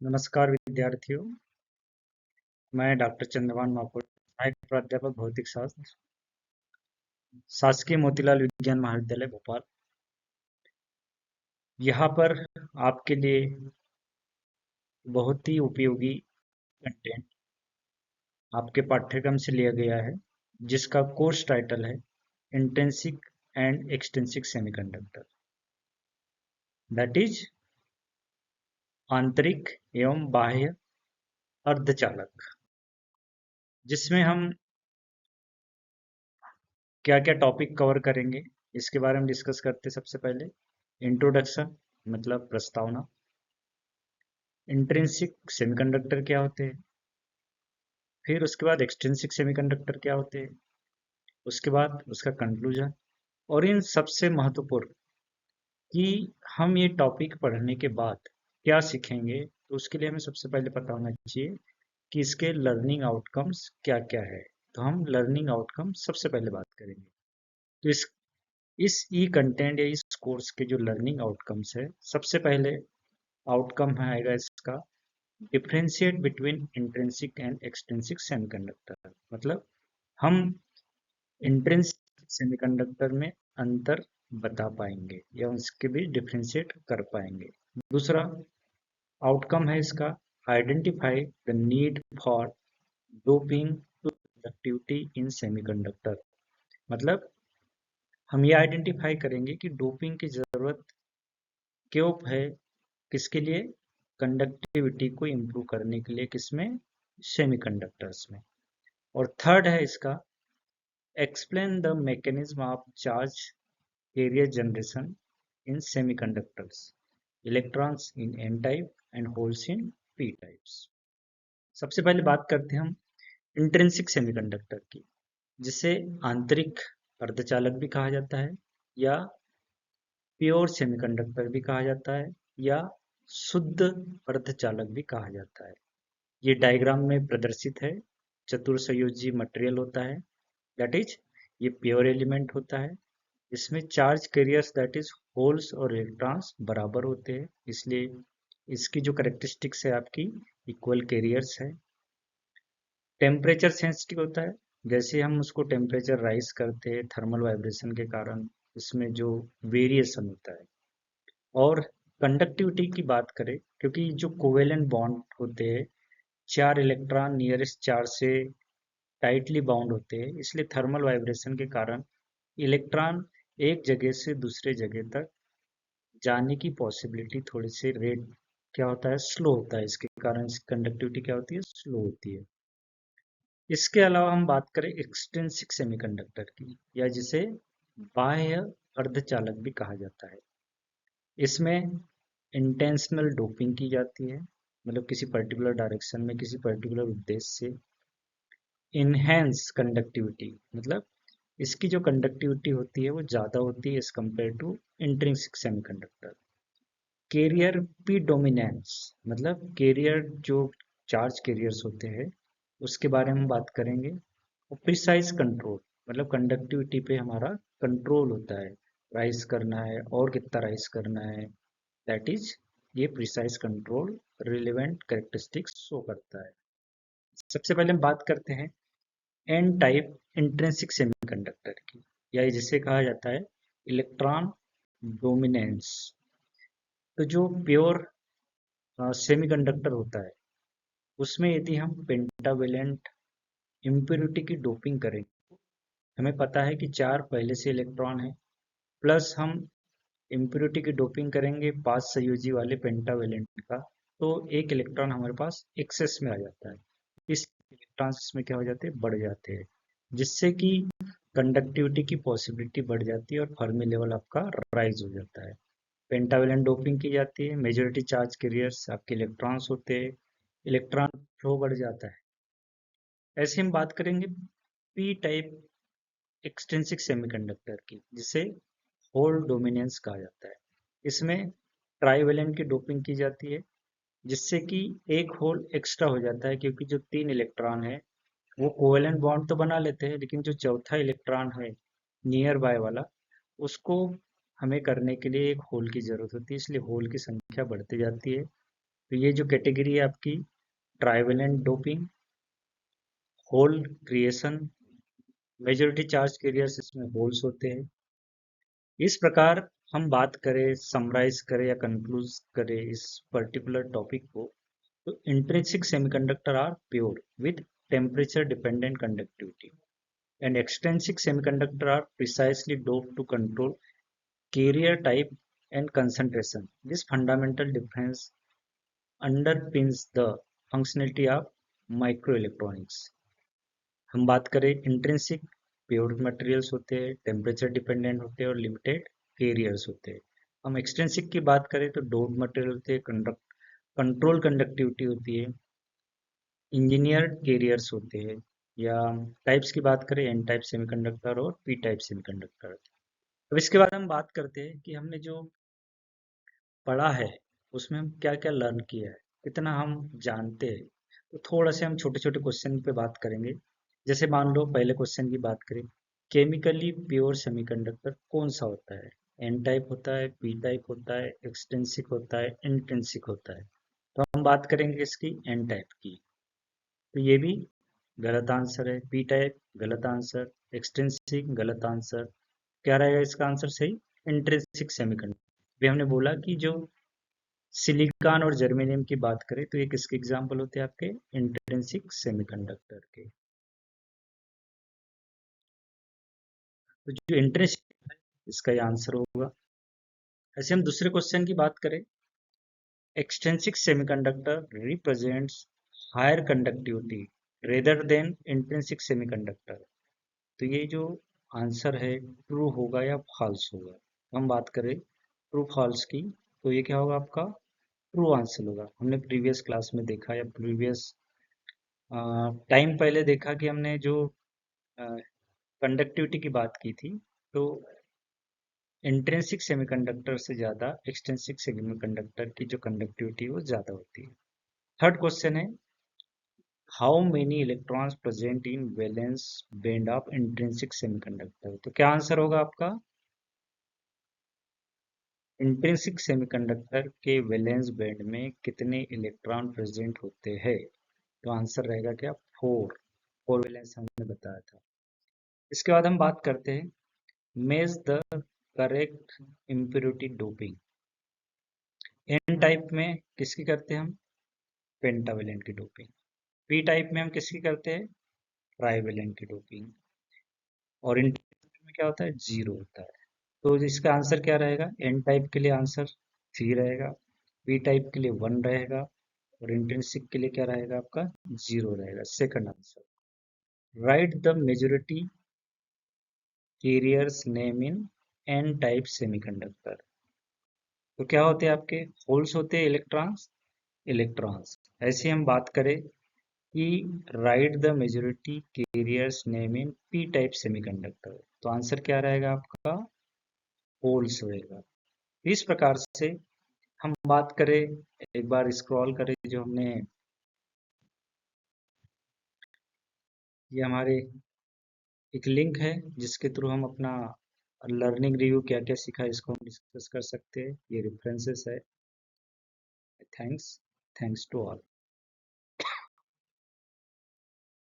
नमस्कार विद्यार्थियों, मैं डॉक्टर चंद्रभान मापुर, सहायक प्राध्यापक भौतिक शास्त्र, शासकीय मोतीलाल विज्ञान महाविद्यालय भोपाल। यहाँ पर आपके लिए बहुत ही उपयोगी कंटेंट आपके पाठ्यक्रम से लिया गया है, जिसका कोर्स टाइटल है intrinsic and extrinsic semiconductor, that is आंतरिक एवं बाह्य अर्धचालक, जिसमें हम क्या क्या टॉपिक कवर करेंगे इसके बारे में डिस्कस करते हैं। सबसे पहले इंट्रोडक्शन मतलब प्रस्तावना, इंट्रिंसिक सेमीकंडक्टर क्या होते हैं, फिर उसके बाद एक्सट्रिंसिक सेमीकंडक्टर क्या होते हैं, उसके बाद उसका कंक्लूजन, और इन सबसे महत्वपूर्ण कि हम ये टॉपिक पढ़ने के बाद क्या सीखेंगे, तो उसके लिए हमें सबसे पहले पता होना चाहिए कि इसके लर्निंग आउटकम्स क्या क्या है। तो हम लर्निंग आउटकम सबसे पहले बात करेंगे। तो इस ई कंटेंट या इस कोर्स के जो लर्निंग आउटकम्स है, सबसे पहले आउटकम आएगा इसका differentiate between intrinsic and extrinsic semiconductor, मतलब हम इंट्रिंसिक सेमीकंडक्टर में अंतर बता पाएंगे या उसके भी डिफरेंशिएट कर पाएंगे। दूसरा आउटकम है इसका identify the need for doping to conductivity in semiconductor, मतलब हम ये आइडेंटिफाई करेंगे कि डोपिंग की जरूरत क्यों है, किसके लिए, कंडक्टिविटी को इम्प्रूव करने के लिए, किसमें, सेमीकंडक्टर्स में। और थर्ड है इसका explain the mechanism of charge carrier generation in semiconductors, electrons in an type and holes in P types. सबसे पहले बात करते हैं हम इंट्रिंसिक सेमीकंडक्टर की, जिसे आंतरिक अर्धचालक भी कहा जाता है या प्योर सेमीकंडक्टर भी कहा जाता है या शुद्ध अर्धचालक भी कहा जाता है। ये डायग्राम में प्रदर्शित है। चतुर्संयोजी मटेरियल होता है, दैट इज ये प्योर एलिमेंट होता है। इसमें charge carriers that is holes और इलेक्ट्रॉन्स बराबर होते हैं, इसलिए इसकी जो करेक्टरिस्टिक्स है आपकी इक्वल कैरियर्स है। टेम्परेचर सेंसिटिव होता है, जैसे हम उसको टेम्परेचर राइज करते हैं थर्मल वाइब्रेशन के कारण इसमें जो वेरिएशन होता है। और कंडक्टिविटी की बात करें, क्योंकि जो कोवेलेंट बॉन्ड होते हैं, 4 इलेक्ट्रॉन नियरेस्ट चार्ज से टाइटली बाउंड होते हैं, इसलिए थर्मल वाइब्रेशन के कारण इलेक्ट्रॉन एक जगह से दूसरे जगह तक जाने की पॉसिबिलिटी थोड़ी सी रेट क्या होता है, स्लो होता है। इसके कारण कंडक्टिविटी क्या होती है, स्लो होती है। इसके अलावा हम बात करें एक्सट्रिंसिक सेमीकंडक्टर की, या जिसे बाह्य अर्धचालक भी कहा जाता है। इसमें इंटेंशनल डोपिंग की जाती है, मतलब किसी पर्टिकुलर डायरेक्शन में किसी पर्टिकुलर उद्देश्य से। इनहेंस कंडक्टिविटी, मतलब इसकी जो कंडक्टिविटी होती है वो ज़्यादा होती है as compare to intrinsic semiconductor. Carrier P dominance, मतलब कैरियर जो चार्ज कैरियर्स होते हैं उसके बारे में बात करेंगे। और प्रिसाइज कंट्रोल, मतलब कंडक्टिविटी पे हमारा कंट्रोल होता है, राइज करना है और कितना राइज करना है, दैट इज ये precise control relevant characteristics show करता है। सबसे पहले हम बात करते हैं एन टाइप इंट्रिंसिक सेमीकंडक्टर की, या जिसे कहा जाता है इलेक्ट्रॉन डोमिनेंस। तो जो प्योर सेमीकंडक्टर होता है उसमें यदि हम पेंटावेलेंट इम्प्योरिटी की डोपिंग करें, हमें पता है कि 4 पहले से इलेक्ट्रॉन है, प्लस हम इम्प्योरिटी की डोपिंग करेंगे 5 संयोजी वाले पेंटावेलेंट का, तो एक इलेक्ट्रॉन हमारे पास एक्सेस में आ जाता है। इस इलेक्ट्रॉन इसमें क्या हो जाते हैं, बढ़ जाते हैं, जिससे कि कंडक्टिविटी की पॉसिबिलिटी बढ़ जाती है और फर्मी लेवल आपका राइज हो जाता है। पेंटावेलेंट डोपिंग की जाती है, मेजॉरिटी चार्ज कैरियर्स आपके इलेक्ट्रॉन्स होते हैं, इलेक्ट्रॉन फ्लो बढ़ जाता है। ऐसे हम बात करेंगे पी टाइप एक्सट्रिंसिक सेमीकंडक्टर की, जिसे होल डोमिनेंस कहा जाता है। इसमें ट्राइवेलेंट की डोपिंग की जाती है, जिससे कि एक होल एक्स्ट्रा हो जाता है, क्योंकि जो 3 इलेक्ट्रॉन है वो कोवेलेंट बॉन्ड तो बना लेते हैं, लेकिन जो चौथा इलेक्ट्रॉन है नियर बाय वाला, उसको हमें करने के लिए एक होल की जरूरत होती है, इसलिए होल की संख्या बढ़ती जाती है। तो ये जो कैटेगरी है आपकी trivalent doping, hole creation, majority charge carriers इसमें होल्स होते हैं। इस प्रकार हम बात करें, समराइज करें या कंक्लूज करें इस पर्टिकुलर टॉपिक को, तो intrinsic semiconductor are pure with temperature dependent conductivity and extrinsic semiconductor are precisely doped to control carrier type and concentration. This fundamental difference underpins the functionality of microelectronics. हम बात करें intrinsic, pure materials होते हैं, temperature dependent होते हैं और limited carriers होते हैं। हम एक्सट्रिंसिक की बात करें तो डोप्ड मटेरियल होते हैं, कंट्रोल कंडक्टिविटी होती है, इंजीनियर्ड कैरियर्स होते हैं। या टाइप्स की बात करें, एन टाइप सेमीकंडक्टर और पी टाइप सेमीकंडक्टर। अब इसके बाद हम बात करते हैं कि हमने जो पढ़ा है उसमें हम क्या क्या लर्न किया है, कितना हम जानते हैं। तो थोड़ा से हम छोटे छोटे क्वेश्चन पे बात करेंगे। जैसे मान लो पहले क्वेश्चन की बात करें, केमिकली प्योर सेमीकंडक्टर कौन सा होता है? एन टाइप होता है, पी टाइप होता है, एक्सट्रिंसिक होता है, इंट्रिंसिक होता है। तो हम बात करेंगे इसकी एन टाइप की। तो ये भी गलत आंसर है। पी टाइप गलत आंसर, एक्सट्रिंसिक गलत आंसर। क्या रहेगा इसका आंसर सही? Intrinsic semiconductor. भी हमने बोला कि जो सिलिकॉन और जर्मेनियम की बात करें तो ये किसके एग्जाम्पल होते हैं? आपके इंट्रिंसिक सेमीकंडक्टर के। तो जो इंट्रिंसिक है इसका ये आंसर होगा। ऐसे हम दूसरे क्वेश्चन की बात करें, extrinsic semiconductor represents higher conductivity rather than intrinsic semiconductor. तो ये जो आंसर है ट्रू होगा या फॉल्स होगा? हम बात करें ट्रू फॉल्स की, तो ये क्या होगा आपका? ट्रू आंसर होगा। हमने प्रीवियस क्लास में देखा या प्रीवियस टाइम पहले देखा कि हमने जो कंडक्टिविटी की बात की थी, तो इंट्रिंसिक सेमीकंडक्टर से ज़्यादा एक्सट्रिंसिक सेमीकंडक्टर की जो कंडक्टिविटी है वो ज़्यादा होती है। थर्ड क्वेश्चन है, how many electrons present in valence band of intrinsic semiconductor? तो क्या आंसर होगा आपका? इंट्रिंसिक सेमीकंडक्टर के वैलेंस बैंड में कितने इलेक्ट्रॉन प्रेजेंट होते हैं? तो आंसर रहेगा क्या? फोर। फोर वैलेंस हमने बताया था। इसके बाद हम बात करते हैं, make the correct impurity doping. N type में किसकी करते हैं हम? पेंटावेलेंट की डोपिंग। पी टाइप में हम किसकी करते हैं? ट्राइवेलेंट की डोपिंग। और इन टाइप में क्या होता है? जीरो होता है। तो इसका आंसर क्या रहेगा? एन टाइप के लिए आंसर 3 रहेगा, पी टाइप के लिए 1 रहेगा और इंट्रिंसिक के लिए क्या रहेगा आपका? 0 रहेगा। Second answer. Right the majority carriers name in an type semiconductor. तो क्या होते हैं आपके? होल्स होते हैं, इलेक्ट्रॉन्स, इलेक्ट्रॉन्स। ऐसे हम बात करें कि right the majority carriers name in P type semiconductor, तो आंसर क्या रहेगा आपका? होल्स रहेगा। इस प्रकार से हम बात करें, एक बार स्क्रॉल करें, जो हमने ये हमारे एक लिंक है जिसके थ्रू हम अपना लर्निंग रिव्यू क्या क्या सीखा इसको हम डिस्कस कर सकते हैं। ये रेफरेंसेस है। Thanks to all.